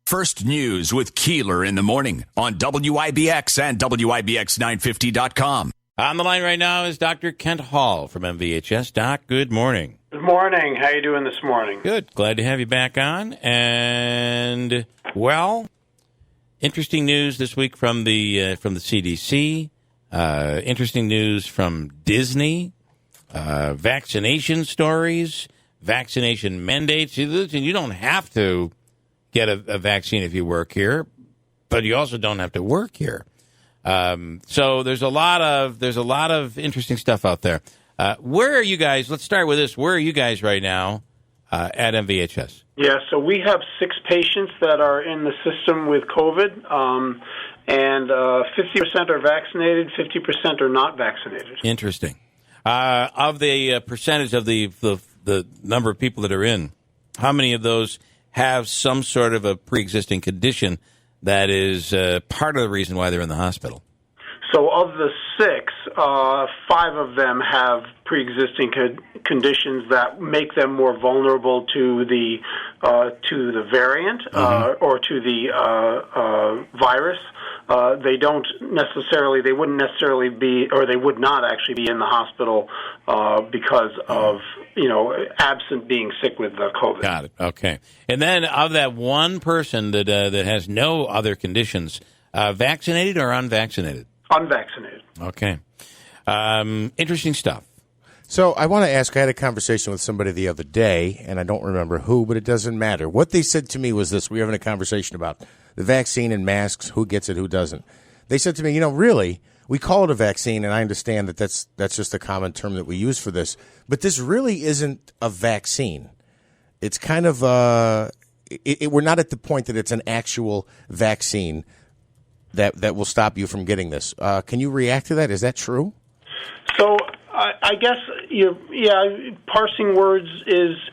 First News with Keeler in the morning on WIBX and WIBX950.com. On the line right now is Dr. Kent Hall from MVHS. Doc, good morning. Good morning. How you doing this morning? Good. Glad to have you back on. And, well, interesting news this week from the CDC. Interesting news from Disney. Vaccination stories. Vaccination mandates. You don't have to get a vaccine if you work here, but you also don't have to work here. So there's a lot of interesting stuff out there. Where are you guys? Let's start with this. Where are you guys right now at MVHS? Yeah, so we have 6 patients that are in the system with COVID, and 50% are vaccinated, 50% are not vaccinated. Interesting. Of the percentage of the number of people that are in, how many of those have some sort of a pre-existing condition that is part of the reason why they're in the hospital? So of the 6, 5 of them have pre-existing conditions that make them more vulnerable to the variant or to the virus. They wouldn't necessarily be, or they would not actually be in the hospital because of, absent being sick with COVID. Got it. Okay. And then of that one person that has no other conditions, vaccinated or unvaccinated? Unvaccinated. Okay. Interesting stuff. So I want to ask, I had a conversation with somebody the other day, and I don't remember who, but it doesn't matter. What they said to me was this. We were having a conversation about the vaccine and masks, who gets it, who doesn't. They said to me, really, we call it a vaccine, and I understand that that's just a common term that we use for this, but this really isn't a vaccine. It's kind of we're not at the point that it's an actual vaccine that will stop you from getting this. Can you react to that? Is that true? So I guess, parsing words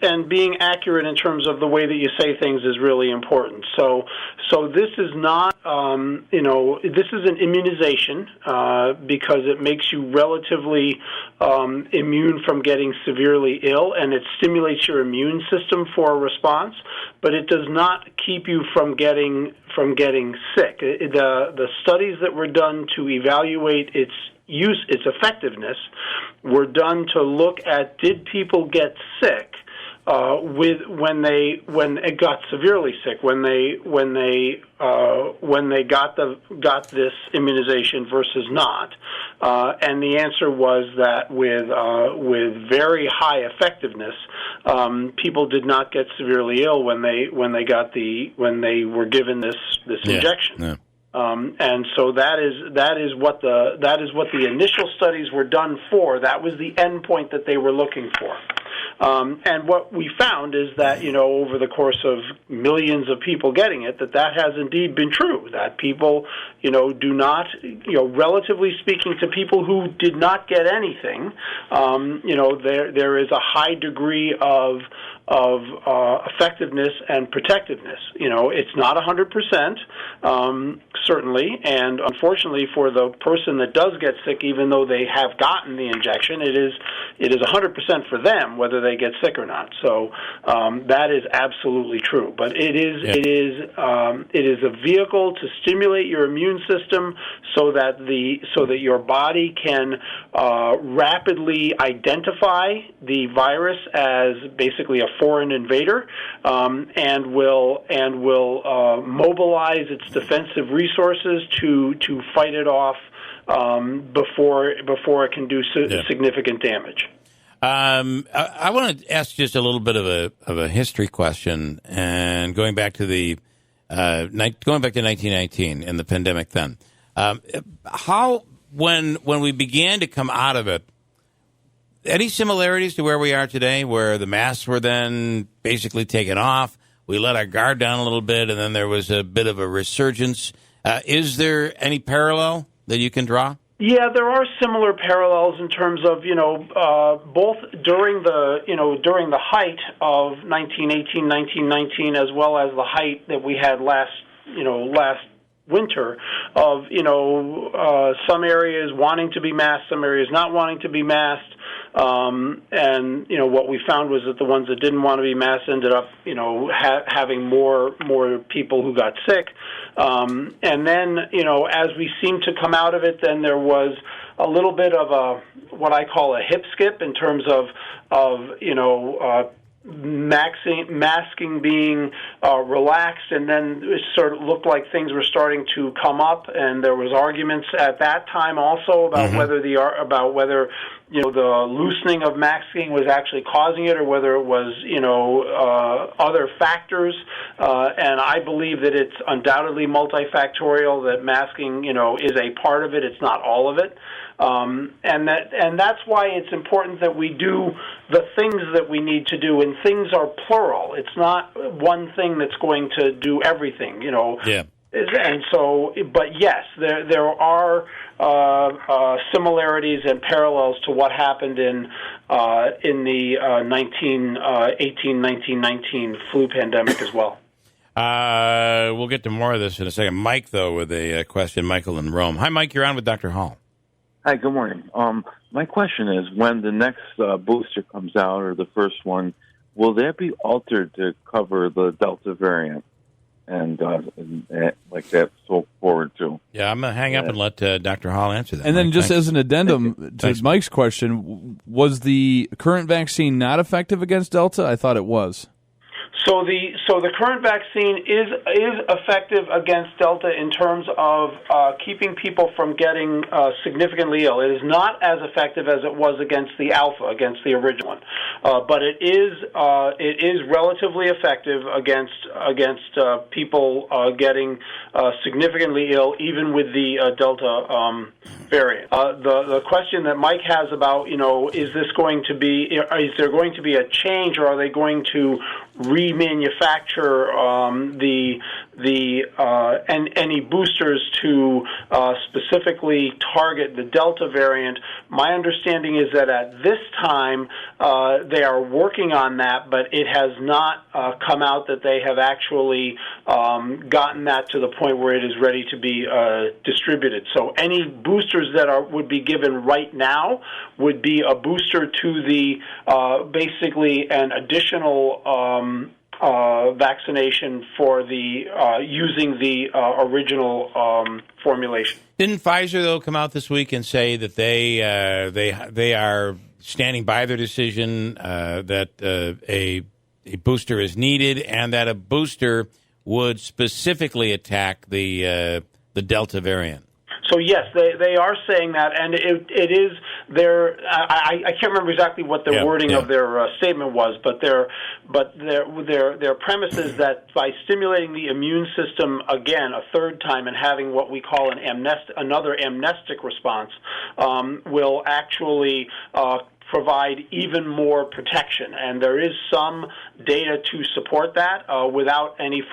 and being accurate in terms of the way that you say things is really important. So this is not, this is an immunization because it makes you relatively immune from getting severely ill, and it stimulates your immune system for a response, but it does not keep you from getting sick. The studies that were done to evaluate its effectiveness were done to look at, did people get sick when it got severely sick, when they got this immunization versus not, and the answer was that with very high effectiveness, people did not get severely ill when they were given this injection. Yeah. And so that is what the initial studies were done for. That was the end point that they were looking for. And what we found is that, over the course of millions of people getting it, that has indeed been true, that people, do not, relatively speaking to people who did not get anything, there is a high degree of effectiveness and protectiveness. It's not 100%, certainly, and unfortunately for the person that does get sick, even though they have gotten the injection, it is 100% for them whether they get sick or not. So that is absolutely true. But it is a vehicle to stimulate your immune system so that your body can rapidly identify the virus as basically a foreign invader, and will mobilize its defensive resources to fight it off before it can do significant damage. I want to ask just a little bit of a history question, and going back to 1919 and the pandemic then. How when we began to come out of it, any similarities to where we are today, where the masks were then basically taken off, we let our guard down a little bit, and then there was a bit of a resurgence? Is there any parallel that you can draw? Yeah, there are similar parallels in terms of, both during the height of 1918, 1919, as well as the height that we had last winter of, some areas wanting to be masked, some areas not wanting to be masked. And what we found was that the ones that didn't want to be masked ended up having more people who got sick. And then as we seemed to come out of it, then there was a little bit of what I call a hip skip in terms of masking being relaxed, and then it sort of looked like things were starting to come up, and there was arguments at that time also about whether the loosening of masking was actually causing it, or whether it was other factors. And I believe that it's undoubtedly multifactorial. That masking is a part of it. It's not all of it. And that's why it's important that we do the things that we need to do, and things are plural. It's not one thing that's going to do everything, Yeah. And so, but yes, there are similarities and parallels to what happened in the 1918-1919 flu pandemic as well. We'll get to more of this in a second. Mike, though, with a question. Michael in Rome. Hi, Mike. You're on with Dr. Hall. Hi, good morning. My question is, when the next booster comes out, or the first one, will that be altered to cover the Delta variant and like that so forward too? Yeah, I'm going to hang up and let Dr. Hall answer that. And then Mike, just thanks. as an addendum to Mike's question, was the current vaccine not effective against Delta? I thought it was. So the current vaccine is effective against Delta in terms of keeping people from getting significantly ill. It is not as effective as it was against the Alpha, against the original one, but it is relatively effective against people getting significantly ill, even with the Delta variant. The question that Mike has about is there going to be a change, or are they going to remanufacture any boosters to specifically target the Delta variant? My understanding is that at this time they are working on that, but it has not come out that they have actually gotten that to the point where it is ready to be distributed. So any boosters that would be given right now would be a booster to the basically an additional vaccination for the using the original formulation. Didn't Pfizer, though, come out this week and say that they are standing by their decision that a booster is needed, and that a booster would specifically attack the Delta variant? So yes, they are saying that, and it is their. I can't remember exactly what the wording of their statement was, but their premise is that by stimulating the immune system again a third time and having what we call another amnestic response will actually provide even more protection, and there is some data to support that without any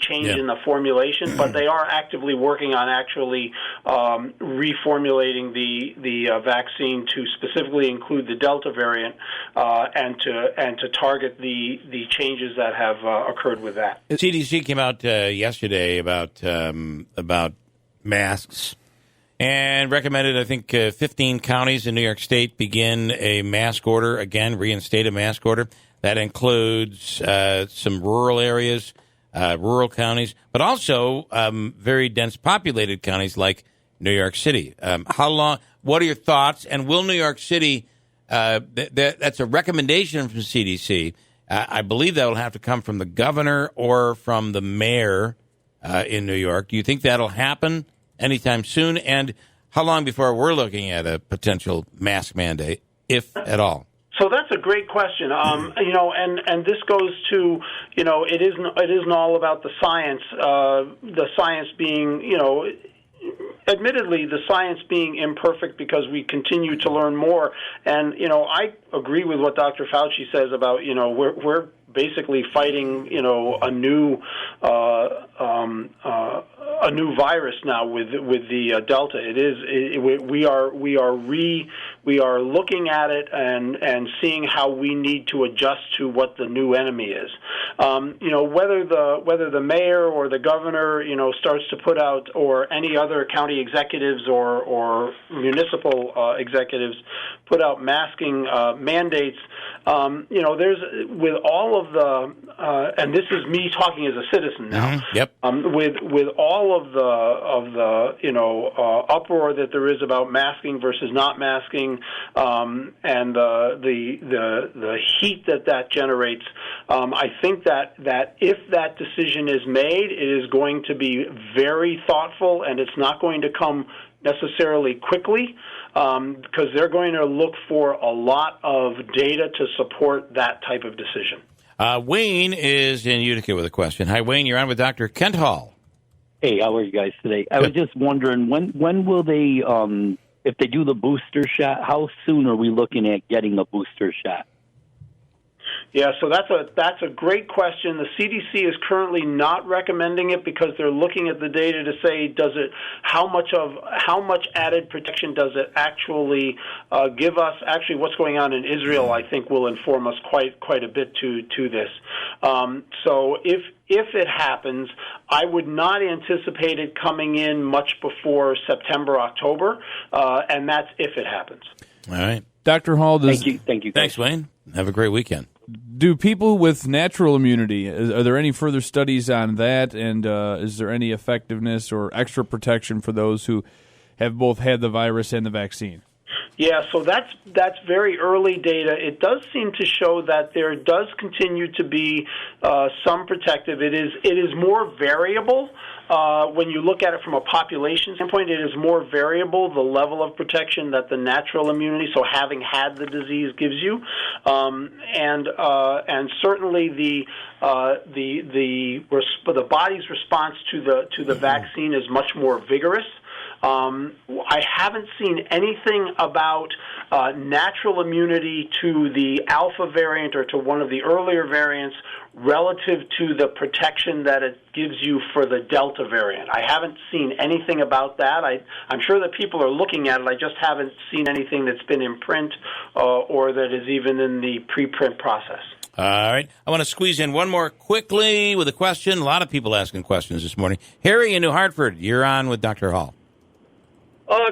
change in the formulation. But they are actively working on actually reformulating the vaccine to specifically include the Delta variant and to target the changes that have occurred with that. CDC came out yesterday about masks, and recommended, I think, 15 counties in New York State begin a mask order, again, reinstate a mask order. That includes some rural areas, rural counties, but also very dense populated counties like New York City. How long? What are your thoughts? And will New York City, that's a recommendation from CDC. I believe that will have to come from the governor or from the mayor in New York. Do you think that'll happen anytime soon? And how long before we're looking at a potential mask mandate, if at all? So that's a great question. And this goes to, it isn't all about the science. The science being, admittedly, the science being imperfect because we continue to learn more. And I agree with what Dr. Fauci says about we're basically fighting a new a new virus now with the Delta. We are looking at it and seeing how we need to adjust to what the new enemy is. Whether the mayor or the governor starts to put out, or any other county executives or municipal executives put out masking mandates. There's with all of the and this is me talking as a citizen now. Mm-hmm. Yep. With all of the uproar that there is about masking versus not masking, and the heat that generates, I think that if that decision is made, it is going to be very thoughtful, and it's not going to come necessarily quickly, because they're going to look for a lot of data to support that type of decision. Wayne is in Utica with a question. Hi, Wayne. You're on with Dr. Kent Hall. Hey, how are you guys today? I was just wondering, when will they, if they do the booster shot, how soon are we looking at getting a booster shot? Yeah, so that's a great question. The CDC is currently not recommending it because they're looking at the data to say, how much added protection does it actually give us? Actually, what's going on in Israel, I think, will inform us quite a bit to this. So if it happens, I would not anticipate it coming in much before September, October, and that's if it happens. All right. Dr. Hall, Thank you. Thanks, Wayne. Have a great weekend. Do people with natural immunity, are there any further studies on that, and is there any effectiveness or extra protection for those who have both had the virus and the vaccine? Yeah, so that's very early data. It does seem to show that there does continue to be some protective. It is more variable. When you look at it from a population standpoint, it is more variable, the level of protection that the natural immunity, so having had the disease, gives you, and certainly the body's response to the vaccine is much more vigorous. I haven't seen anything about natural immunity to the alpha variant or to one of the earlier variants relative to the protection that it gives you for the Delta variant. I haven't seen anything about that. I'm sure that people are looking at it. I just haven't seen anything that's been in print or that is even in the preprint process. All right. I want to squeeze in one more quickly with a question. A lot of people asking questions this morning. Harry in New Hartford, you're on with Dr. Hall.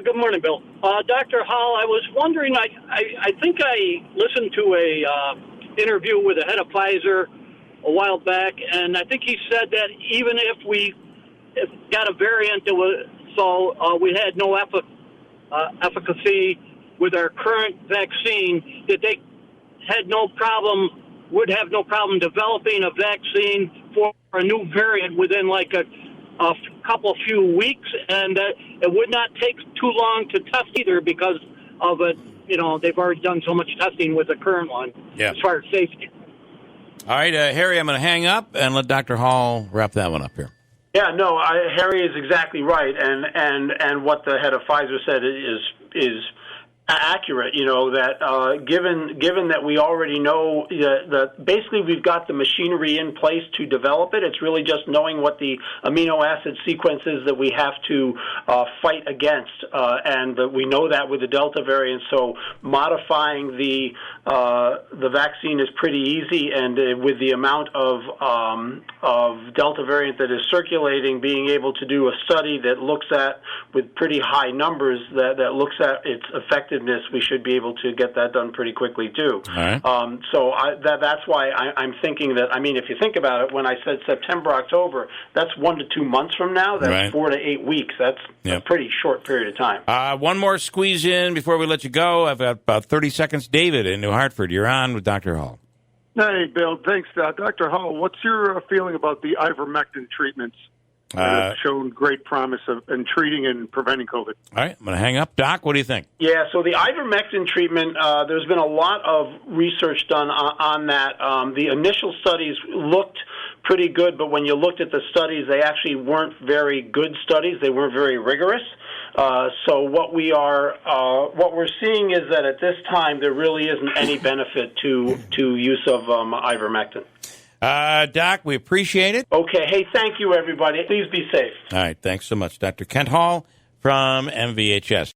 Good morning, Bill. Dr. Hall, I was wondering, I think I listened to a interview with the head of Pfizer a while back, and I think he said that even if we got a variant that was, we had no efficacy with our current vaccine, that they would have no problem developing a vaccine for a new variant within like a few weeks, and it would not take too long to test either because of it. They've already done so much testing with the current one as far as safety. All right, Harry, I'm going to hang up and let Dr. Hall wrap that one up here. Yeah, no, Harry is exactly right, and what the head of Pfizer said is accurate. That given that we already know that basically we've got the machinery in place to develop it. It's really just knowing what the amino acid sequence is that we have to fight against, and we know that with the Delta variant. So modifying the vaccine is pretty easy, and with the amount of Delta variant that is circulating, being able to do a study that looks at with pretty high numbers that looks at its effectiveness, we should be able to get that done pretty quickly too. All right. That's why I'm thinking that. I mean, if you think about it, when I said September, October, that's 1 to 2 months from now. That's right. 4 to 8 weeks. That's a pretty short period of time. One more squeeze in before we let you go. I've got about 30 seconds. David in New Hartford, you're on with Dr. Hall. Hey, Bill. Thanks, Dr. Hall. What's your feeling about the ivermectin treatments? Have shown great promise in treating and preventing COVID. All right, I'm going to hang up. Doc, what do you think? Yeah, so the ivermectin treatment, there's been a lot of research done on that. The initial studies looked pretty good, but when you looked at the studies, they actually weren't very good studies. They weren't very rigorous. So what we're seeing is that at this time there really isn't any benefit to use of ivermectin. Doc, we appreciate it. Okay. Hey, thank you, everybody. Please be safe. All right. Thanks so much, Dr. Kent Hall from MVHS.